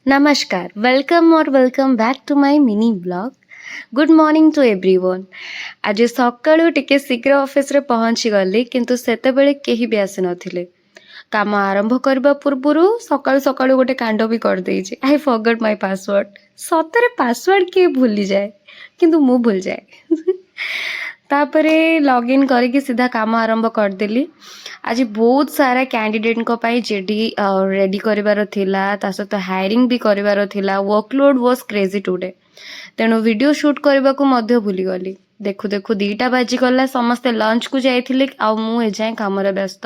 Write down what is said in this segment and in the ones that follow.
Namaskar, welcome back to my mini vlog. Good morning to everyone. ଆଜି ସକାଳୁ ଟିକେ ଶୀଘ୍ର ଅଫିସରେ ପହଞ୍ଚି ଗଲି କିନ୍ତୁ ସେତେବେଳେ କେହି ବି ଆସିନଥିଲେ। କାମ ଆରମ୍ଭ କରିବା ପୂର୍ବରୁ ସକାଳୁ ସକାଳୁ ଗୋଟେ କାଣ୍ଡ ବି କରିଦେଇଛି। I forgot my password. ସତରେ ପାସୱାର୍ଡ କିଏ ଭୁଲିଯାଏ କିନ୍ତୁ ମୁଁ ଭୁଲିଯାଏ। ତାପରେ ଲଗ୍ଇନ୍ କରିକି ସିଧା କାମ ଆରମ୍ଭ କରିଦେଲି। ଆଜି ବହୁତ ସାରା କ୍ୟାଣ୍ଡିଡେଟଙ୍କ ପାଇଁ ଜେଡି ରେଡି କରିବାର ଥିଲା, ତା ସହିତ ହାୟରିଂ ବି କରିବାର ଥିଲା। ୱାର୍କଲୋଡ୍ ୱାଜ୍ କ୍ରେଜି ଟୁଡେ, ତେଣୁ ଭିଡ଼ିଓ ସୁଟ୍ କରିବାକୁ ମଧ୍ୟ ଭୁଲିଗଲି। ଦେଖୁ ଦେଖୁ 2ଟା ବାଜିଗଲା। ସମସ୍ତେ ଲଞ୍ଚକୁ ଯାଇଥିଲେ ଆଉ ମୁଁ ଏଯାଏଁ କାମରେ ବ୍ୟସ୍ତ।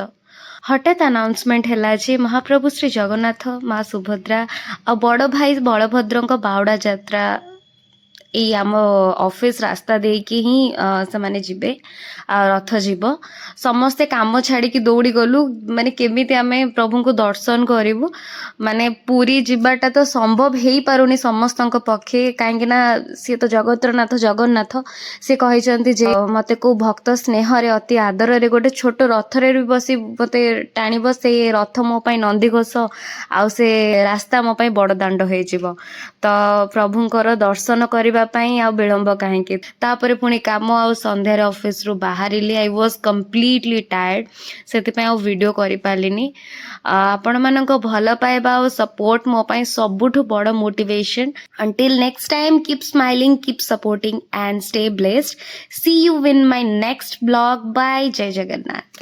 ହଠାତ୍ ଆନାଉନ୍ସମେଣ୍ଟ ହେଲା ଯେ ମହାପ୍ରଭୁ ଶ୍ରୀ ଜଗନ୍ନାଥ, ମା ସୁଭଦ୍ରା ଆଉ ବଡ଼ ଭାଇ ବଳଭଦ୍ରଙ୍କ ବାହୁଡ଼ା ଯାତ୍ରା ଏଇ ଆମ ଅଫିସ ରାସ୍ତା ଦେଇକି ହିଁ ସେମାନେ ଯିବେ, ରଥ ଯିବ। ସମସ୍ତେ କାମ ଛାଡ଼ିକି ଦୌଡ଼ି ଗଲୁ, ମାନେ କେମିତି ଆମେ ପ୍ରଭୁଙ୍କୁ ଦର୍ଶନ କରିବୁ। ମାନେ ପୁରୀ ଯିବାଟା ତ ସମ୍ଭବ ହେଇପାରୁନି ସମସ୍ତଙ୍କ ପକ୍ଷେ, କାହିଁକି ନା ସିଏ ତ ଜଗତର ନାଥ ଜଗନ୍ନାଥ। ସେ କହିଛନ୍ତି ଯେ ମତେ କୋଉ ଭକ୍ତ ସ୍ନେହରେ ଅତି ଆଦରରେ ଗୋଟେ ଛୋଟ ରଥରେ ବି ବସି ମତେ ଟାଣିବ, ସେ ରଥ ମୋ ପାଇଁ ନନ୍ଦିଘୋଷ ଆଉ ସେ ରାସ୍ତା ମୋ ପାଇଁ ବଡ଼ ଦାଣ୍ଡ ହେଇଯିବ। ତ ପ୍ରଭୁଙ୍କର ଦର୍ଶନ କରିବା ପାଇଁ ଆଉ ବିଳମ୍ବ କାହିଁକି। ତାପରେ ପୁଣି କାମ ଆଉ ସନ୍ଧ୍ୟାରେ ଅଫିସରୁ ବାହାରିଲି। ଆଇ ୱାଜ୍ କମ୍ପ୍ଲିଟଲି ଟାୟାର୍ଡ, ସେଥିପାଇଁ ଆଉ ଭିଡ଼ିଓ କରିପାରିଲିନି। ଆପଣମାନଙ୍କ ଭଲ ପାଇବା ଆଉ ସପୋର୍ଟ ମୋ ପାଇଁ ସବୁଠୁ ବଡ଼ motivation. Until next time, keep smiling, keep supporting and stay blessed. See you in my next vlog. Bye. Jai Jagannath.